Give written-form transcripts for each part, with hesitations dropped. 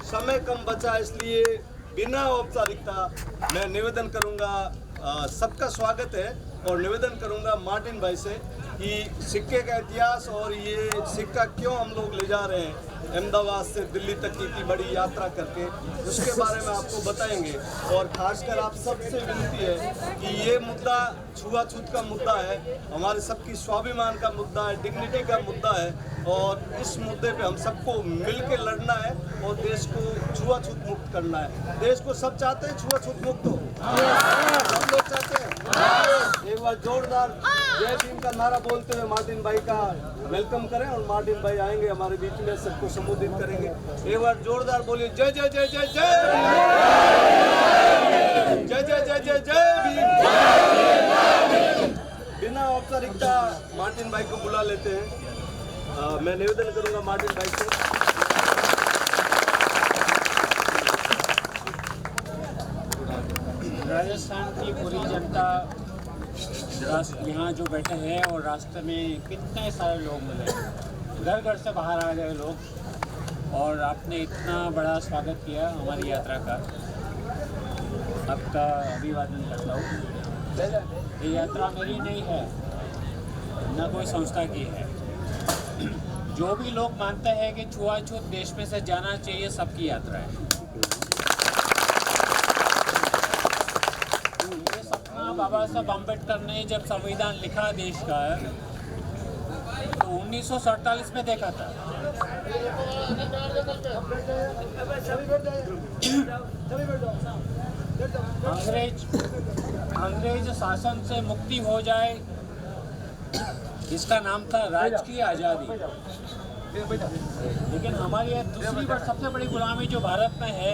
समय कम बचा, इसलिए बिना औपचारिकता मैं निवेदन करूंगा, सबका स्वागत है और निवेदन करूंगा मार्टिन भाई से कि सिक्के का इतिहास और ये सिक्का क्यों हम लोग ले जा रहे हैं अहमदाबाद से दिल्ली तक की इतनी बड़ी यात्रा करके, उसके बारे में आपको बताएंगे। और खासकर आप सबसे विनती है कि ये मुद्दा छुआछूत का मुद्दा है, हमारे सबकी स्वाभिमान का मुद्दा है, डिग्निटी का मुद्दा है और इस मुद्दे पे हम सबको मिल के लड़ना है और देश को छुआछूत मुक्त करना है। देश को सब चाहते हैं छुआछूत मुक्त हो, सब लोग चाहते हैं। एक बार जोरदार जय भीम का नारा बोलते हुए मार्टिन भाई का वेलकम करें और मार्टिन भाई आएंगे हमारे बीच में, सबको संबोधित करेंगे। एक बार जोरदार बोलिए जय जय जय जय जय जय जय जय जय जय भीम। बिना औपचारिकता मार्टिन भाई को बुला लेते हैं। मैं निवेदन करूंगा मार्टिन भाई से। राजस्थान की पूरी जनता यहाँ जो बैठे हैं और रास्ते में कितने सारे लोग मिले, घर घर से बाहर आ गए लोग और आपने इतना बड़ा स्वागत किया हमारी यात्रा का, आपका अभिवादन करता हूँ। ये यात्रा मेरी नहीं है, न कोई संस्था की है। जो भी लोग मानते हैं कि छुआछूत देश में से जाना चाहिए, सबकी यात्रा है। ये सपना बाबा साहब अम्बेडकर ने जब संविधान लिखा देश का, तो 1947 में देखा था। अंग्रेज शासन से मुक्ति हो जाए, इसका नाम था राजकीय आज़ादी। लेकिन हमारी दूसरी बार सबसे बड़ी गुलामी जो भारत में है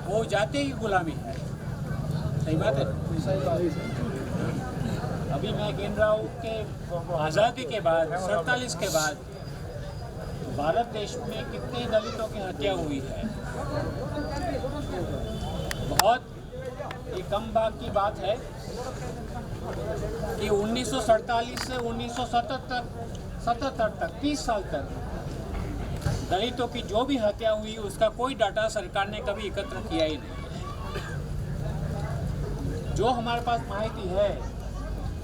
वो जाति की गुलामी है। सही बात है। अभी मैं गिन रहा हूँ कि आज़ादी के बाद 47 के बाद भारत देश में कितने दलितों की हत्या हुई है। बहुत ये कम भाग की बात है कि 1947 से 1977 तक 30 साल तक दलितों की जो भी हत्या हुई उसका कोई डाटा सरकार ने कभी एकत्र किया ही नहीं। जो हमारे पास माहिती है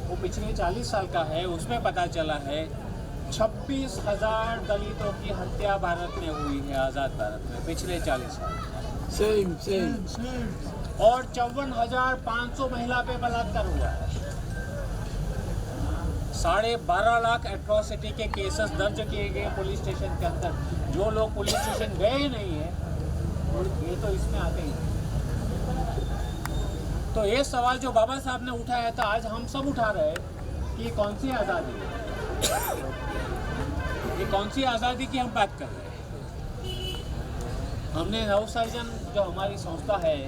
वो पिछले 40 साल का है, उसमें पता चला है 26,000 दलितों की हत्या भारत में हुई है, आज़ाद भारत में पिछले 40 साल। सेम और 54,500 महिला पे बलात्कार हुआ है। 12.5 लाख एट्रोसिटी के केसेस दर्ज किए गए पुलिस स्टेशन के अंदर। जो लोग पुलिस स्टेशन गए नहीं है ये तो इसमें आते ही। तो ये सवाल जो बाबा साहब ने उठाया था, आज हम सब उठा रहे हैं कि कौन सी आज़ादी, ये कौन सी आज़ादी की हम बात कर रहे हैं। हमने नवसर्जन जो हमारी संस्था है,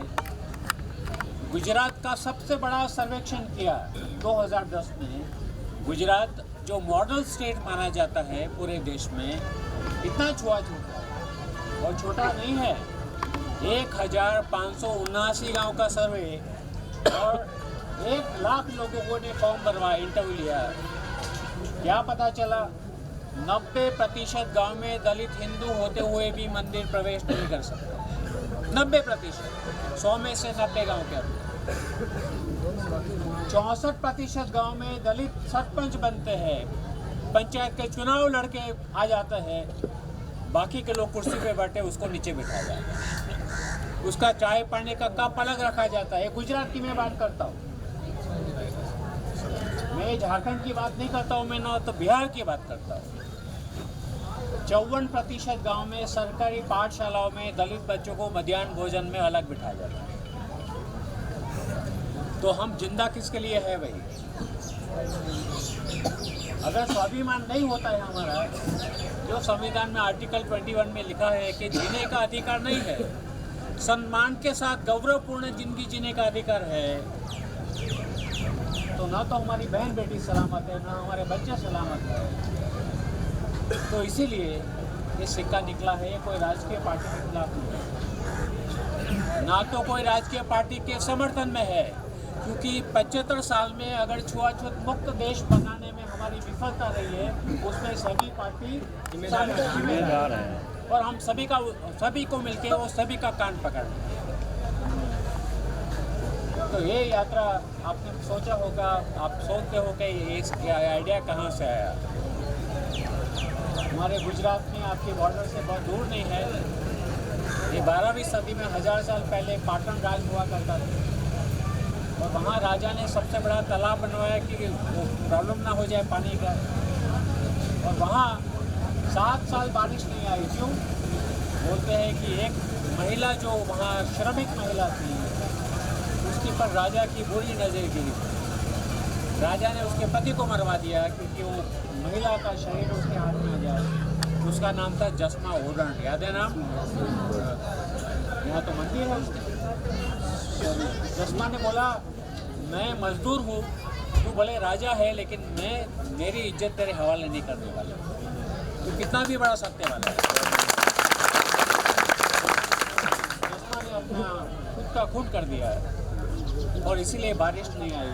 गुजरात का सबसे बड़ा सर्वेक्षण किया 2010 में। गुजरात जो मॉडल स्टेट माना जाता है पूरे देश में, इतना छुआछूत है और छोटा नहीं है। 1,579 गाँव का सर्वे और 1 लाख लोगों ने फॉर्म भरवाया, इंटरव्यू लिया। क्या पता चला? 90% गाँव में दलित हिंदू होते हुए भी मंदिर प्रवेश नहीं कर सकते। 90%, 100 में से 90 गाँव के अंदर। 64% गाँव में दलित सरपंच बनते हैं, पंचायत के चुनाव लड़के आ जाते हैं, बाकी के लोग कुर्सी पे बैठे उसको नीचे बिठाया जाता है, उसका चाय पानी का कप अलग रखा जाता है। गुजरात की मैं बात करता हूँ, मैं झारखंड की बात नहीं करता हूँ, मैं ना तो बिहार की बात करता हूँ। 54% गाँव में सरकारी पाठशालाओं में दलित बच्चों को मध्याह्न भोजन में अलग बिठाया जाता है। तो हम जिंदा किसके लिए है भाई? अगर स्वाभिमान नहीं होता है हमारा, जो संविधान में आर्टिकल 21 में लिखा है कि जीने का अधिकार नहीं है, सम्मान के साथ गौरवपूर्ण जिंदगी जीने का अधिकार है, तो ना तो हमारी बहन बेटी सलामत है, ना हमारे बच्चे सलामत है। तो इसीलिए ये सिक्का निकला है। ये कोई राजकीय पार्टी के खिलाफ नहीं है, ना तो कोई राजकीय पार्टी के समर्थन में है, क्योंकि 75 साल में अगर छुआछूत मुक्त देश बनाने में हमारी विफलता रही है, उसमें सभी पार्टी जिम्मेदार है। और हम सभी को मिलके वो सभी का कान पकड़ना है। तो ये यात्रा आपने सोचा होगा, आप सोचते हो कि ये आइडिया कहाँ से आया। हमारे गुजरात में आपके बॉर्डर से बहुत दूर नहीं है। ये 12वीं सदी में 1000 साल पहले पाटन राज हुआ करता था और वहाँ राजा ने सबसे बड़ा तालाब बनवाया कि प्रॉब्लम ना हो जाए पानी का। और वहाँ 7 साल बारिश नहीं आई। क्यों? बोलते हैं कि एक महिला जो वहाँ श्रमिक महिला थी, उसके पर राजा की बुरी नज़र गिरी। राजा ने उसके पति को मरवा दिया क्योंकि वो महिला का शरीर उसके हाथ में आ जाए। उसका नाम था जस्मा ओडन, याद है नाम? यहाँ तो मंदिर है उसके। जस्मा ने बोला, मैं मजदूर हूँ, तू भले राजा है लेकिन मेरी इज्जत तेरे हवाले नहीं करने वाला। तो कितना भी बड़ा सत्य वाला है। जस्मा ने अपना खुद का खून कर दिया है और इसीलिए बारिश नहीं आई।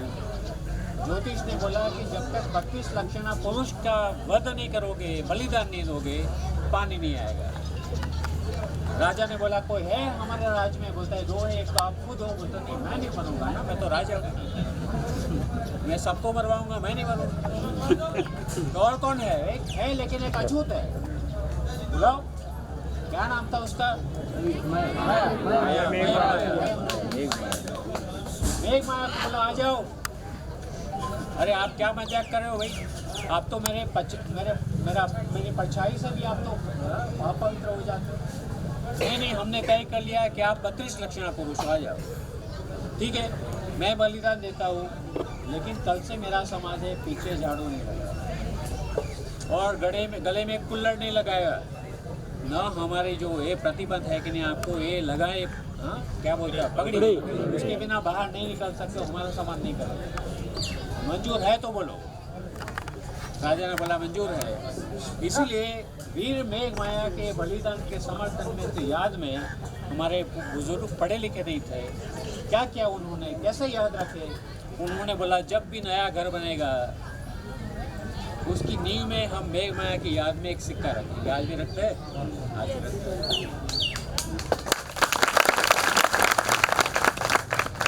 ज्योतिष ने बोला कि जब तक 32 लक्षणा पुरुष का वध नहीं करोगे, बलिदान नहीं दोगे, पानी नहीं आएगा। राजा ने बोला, कोई है हमारे राज्य में? बोलता है, 2 है, एक तो आप खुद हो। बोलता नहीं, मैं नहीं बनूंगा ना, मैं तो राजा हूँ, मैं सबको मरवाऊंगा, मैं नहीं बनूंगा। तो और कौन है? एक है लेकिन एक अछूत है। बुलाओ, क्या नाम था उसका? मेघ माया। बोला, आ जाओ। अरे आप क्या मजाक कर रहे हो भाई? आप तो मेरी परछाई से भी आप तो अपवित्र हो जाते हो। नहीं, हमने तय कर लिया कि आप 32 लक्षणा पुरुष आ जाओ। ठीक है, मैं बलिदान देता हूँ, लेकिन कल से मेरा समाज है पीछे झाड़ू नहीं लगाया और गले में कुल्लड़ नहीं लगाया ना। हमारी जो ये प्रतिबंध है कि नहीं आपको ये लगाए, हाँ क्या बोलता है, पगड़ी, उसके बिना बाहर नहीं निकल सकते, हमारा समाज नहीं करेगा। मंजूर है तो बोलो। राजा ने बोला मंजूर है। इसीलिए वीर मेघ माया के बलिदान के समर्थन में तो याद में हमारे बुजुर्ग पढ़े लिखे नहीं थे। क्या किया उन्होंने, कैसे याद रखे? उन्होंने बोला, जब भी नया घर बनेगा उसकी नींव में हम मेघ माया की याद में एक सिक्का रखेंगे। आज भी रखते हैं, आज भी रखते हैं।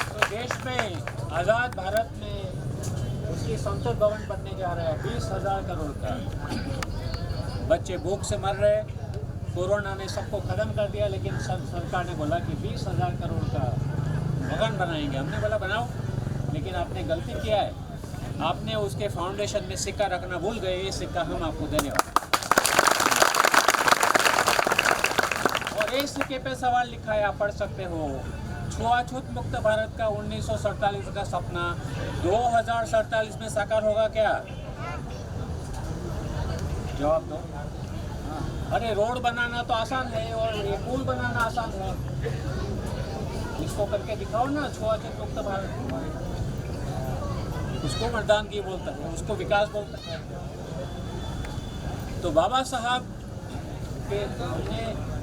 तो देश में, आज़ाद भारत में उसकी संसद भवन बनने जा रहा है 20,000 करोड़ का। बच्चे भूख से मर रहे, कोरोना ने सबको ख़त्म कर दिया, लेकिन सरकार ने बोला कि 20,000 करोड़ का भवन बनाएंगे। हमने बोला बनाओ, लेकिन आपने गलती किया है, आपने उसके फाउंडेशन में सिक्का रखना भूल गए। ये सिक्का हम आपको देने वाले। और एक सिक्के पे सवाल लिखा है, आप पढ़ सकते हो, छुआछूत मुक्त भारत का 1947 का सपना 2047 में साकार होगा क्या? जवाब दो। अरे रोड बनाना तो आसान है और ये पुल बनाना आसान है, इसको करके दिखाओ ना। छुआछूत मुक्त भारत, उसको मर्दानगी बोलता है, उसको विकास बोलता है। तो बाबा साहब के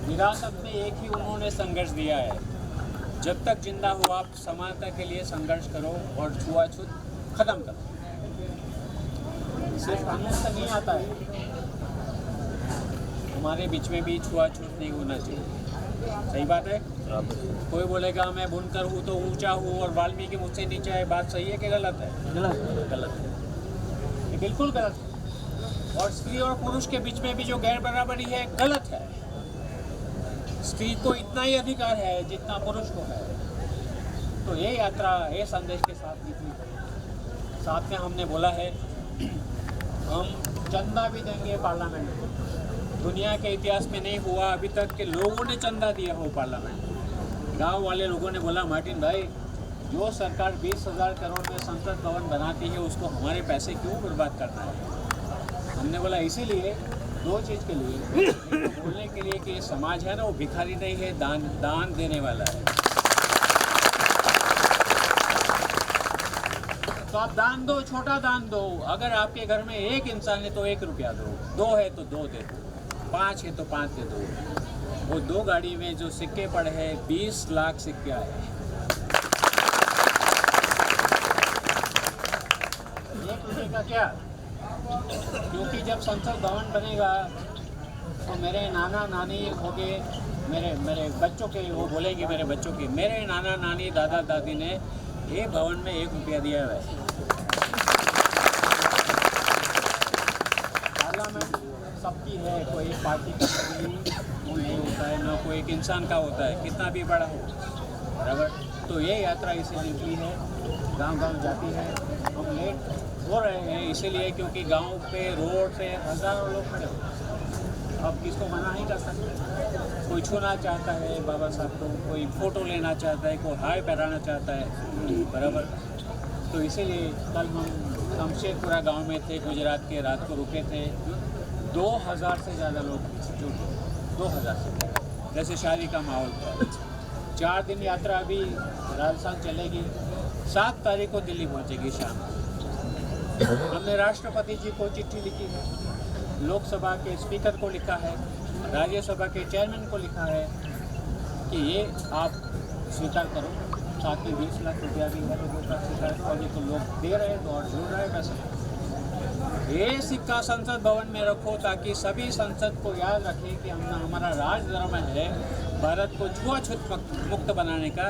विरासत में एक ही उन्होंने संघर्ष दिया है, जब तक जिंदा हो आप समानता के लिए संघर्ष करो और छुआछूत खत्म करो। सिर्फ कानून से नहीं आता है, हमारे बीच में भी छुआछूत नहीं होना चाहिए। सही बात है। कोई बोलेगा मैं बुनकर हूँ तो ऊंचा हूँ और वाल्मीकि मुझसे नीचे है, बात सही है कि गलत है? गलत है, ये बिल्कुल गलत है। और स्त्री और पुरुष के बीच में भी जो गैर बराबरी है गलत है। स्त्री को इतना ही अधिकार है जितना पुरुष को है। तो ये यात्रा ये संदेश के साथ निकली। साथ में हमने बोला है हम चंदा भी देंगे पार्लियामेंट को। दुनिया के इतिहास में नहीं हुआ अभी तक कि लोगों ने चंदा दिया हो पार्लियामेंट। गांव वाले लोगों ने बोला मार्टिन भाई, जो सरकार 20,000 करोड़ में संसद भवन बनाती है उसको हमारे पैसे क्यों बर्बाद करना है? हमने बोला इसीलिए, 2 चीज़ के लिए, बोलने के लिए कि समाज है ना वो भिखारी नहीं है, दान देने वाला है। तो आप दान दो, छोटा दान दो। अगर आपके घर में 1 इंसान है तो 1 रुपया दो, 2 है तो 2 दे दो, 5 है तो 5 दे दो। वो 2 गाड़ी में जो सिक्के पड़े हैं 20 लाख सिक्के आए हैं। 1 रुपये का क्या? क्योंकि जब संसद भवन बनेगा तो मेरे नाना नानी हो गए, मेरे बच्चों के, वो बोलेंगे मेरे बच्चों के, मेरे नाना नानी दादा दादी ने ये भवन में 1 रुपया दिया हुआ है। पार्लियामेंट सबकी है, कोई एक पार्टी का कभी वो नहीं होता है, ना कोई एक इंसान का होता है, कितना भी बड़ा हो, बराबर। तो ये यात्रा इसे निकली है, गांव-गांव जाती है। हम लेट हो रहे हैं इसीलिए क्योंकि गांव पे रोड पे हज़ारों लोग खड़े हो। अब किसको मना नहीं कर सकते, कोई छूना चाहता है बाबा साहब को, कोई फ़ोटो लेना चाहता है, कोई हाय पहनाना चाहता है, बराबर। तो इसीलिए कल हम शमशेरपुरा गांव में थे, गुजरात के, रात को रुके थे। 2000 से ज़्यादा लोग जुटे, 2000 से ज़्यादा, जैसे शादी का माहौल था। 4 दिन यात्रा अभी राजस्थान चलेगी, 7 तारीख को दिल्ली पहुंचेगी शाम। हमने राष्ट्रपति जी को चिट्ठी लिखी है, लोकसभा के स्पीकर को लिखा है, राज्यसभा के चेयरमैन को लिखा है कि ये आप स्वीकार करो। साथ में 20 लाख रुपया भी है लोगों का स्वीकार, और ये तो लोग दे रहे हैं तो और जुड़ रहे हैं पैसे। ये सिक्का संसद भवन में रखो ताकि सभी संसद को याद रखें कि हमारा राज धर्म है भारत को छुआछूत मुक्त बनाने का,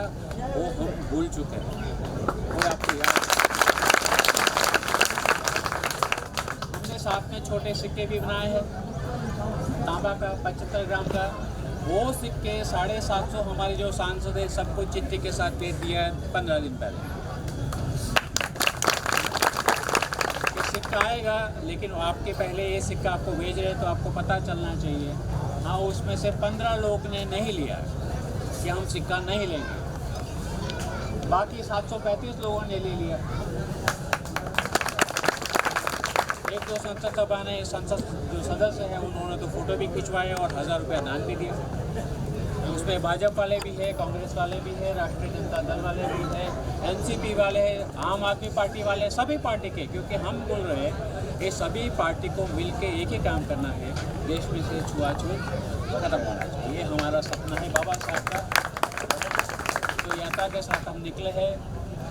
वो हम भूल चुके हैं, वो आपको याद। हमने साथ में छोटे सिक्के भी बनाए हैं, तांबा का 75 ग्राम का, वो सिक्के 750 हमारे जो सांसद है सबको चिट्ठी के साथ दे दिया है 15 दिन पहले। सिक्का आएगा, लेकिन आपके पहले ये सिक्का आपको भेज रहे तो आपको पता चलना चाहिए। हाँ, उसमें से 15 लोग ने नहीं लिया कि हम सिक्का नहीं लेंगे, बाकी 735 लोगों ने ले लिया। एक दो संसद सभा ने, संसद जो सदस्य हैं उन्होंने तो फोटो भी खिंचवाए और 1000 रुपया दान भी दिया। उसमें भाजपा वाले भी है, कांग्रेस वाले भी है, राष्ट्रीय जनता दल वाले भी है, एनसीपी वाले हैं, आम आदमी पार्टी वाले, सभी पार्टी के, क्योंकि हम बोल रहे हैं ये सभी पार्टी को मिलके एक ही काम करना है, देश में से छुआछूत खत्म होना चाहिए। हमारा सपना है बाबा साहब का। तो यात्रा के साथ हम निकले हैं,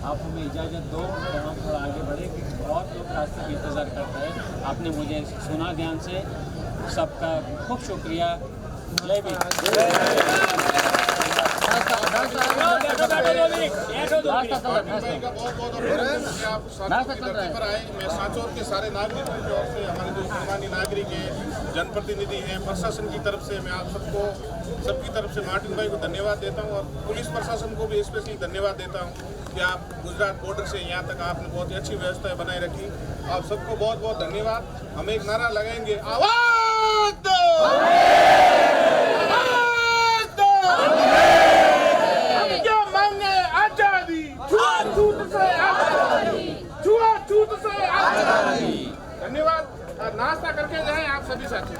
आप हमें इजाज़त दो तो हम थोड़ा आगे बढ़े, क्योंकि बहुत लोग रास्ते में इंतज़ार करते हैं। आपने मुझे सुना ध्यान से, सबका खूब शुक्रिया। जय भीम। मैं सांचौर के सारे नागरिकों की ओर से, हमारे जो सम्मानीय नागरिक हैं, जनप्रतिनिधि हैं, प्रशासन की तरफ से मैं आप सबकी तरफ से मार्टिन भाई को धन्यवाद देता हूं, और पुलिस प्रशासन को भी स्पेशली धन्यवाद देता हूं कि आप गुजरात बॉर्डर से यहाँ तक आपने बहुत ही अच्छी व्यवस्था बनाए रखी। आप सबको बहुत बहुत धन्यवाद। हम एक नारा लगाएंगे, आवाज दो, क्या मांगे आजादी, छुआछूत से आजादी, छुआछूत से आजादी। धन्यवाद। नाश्ता करके जाएं आप सभी साथी।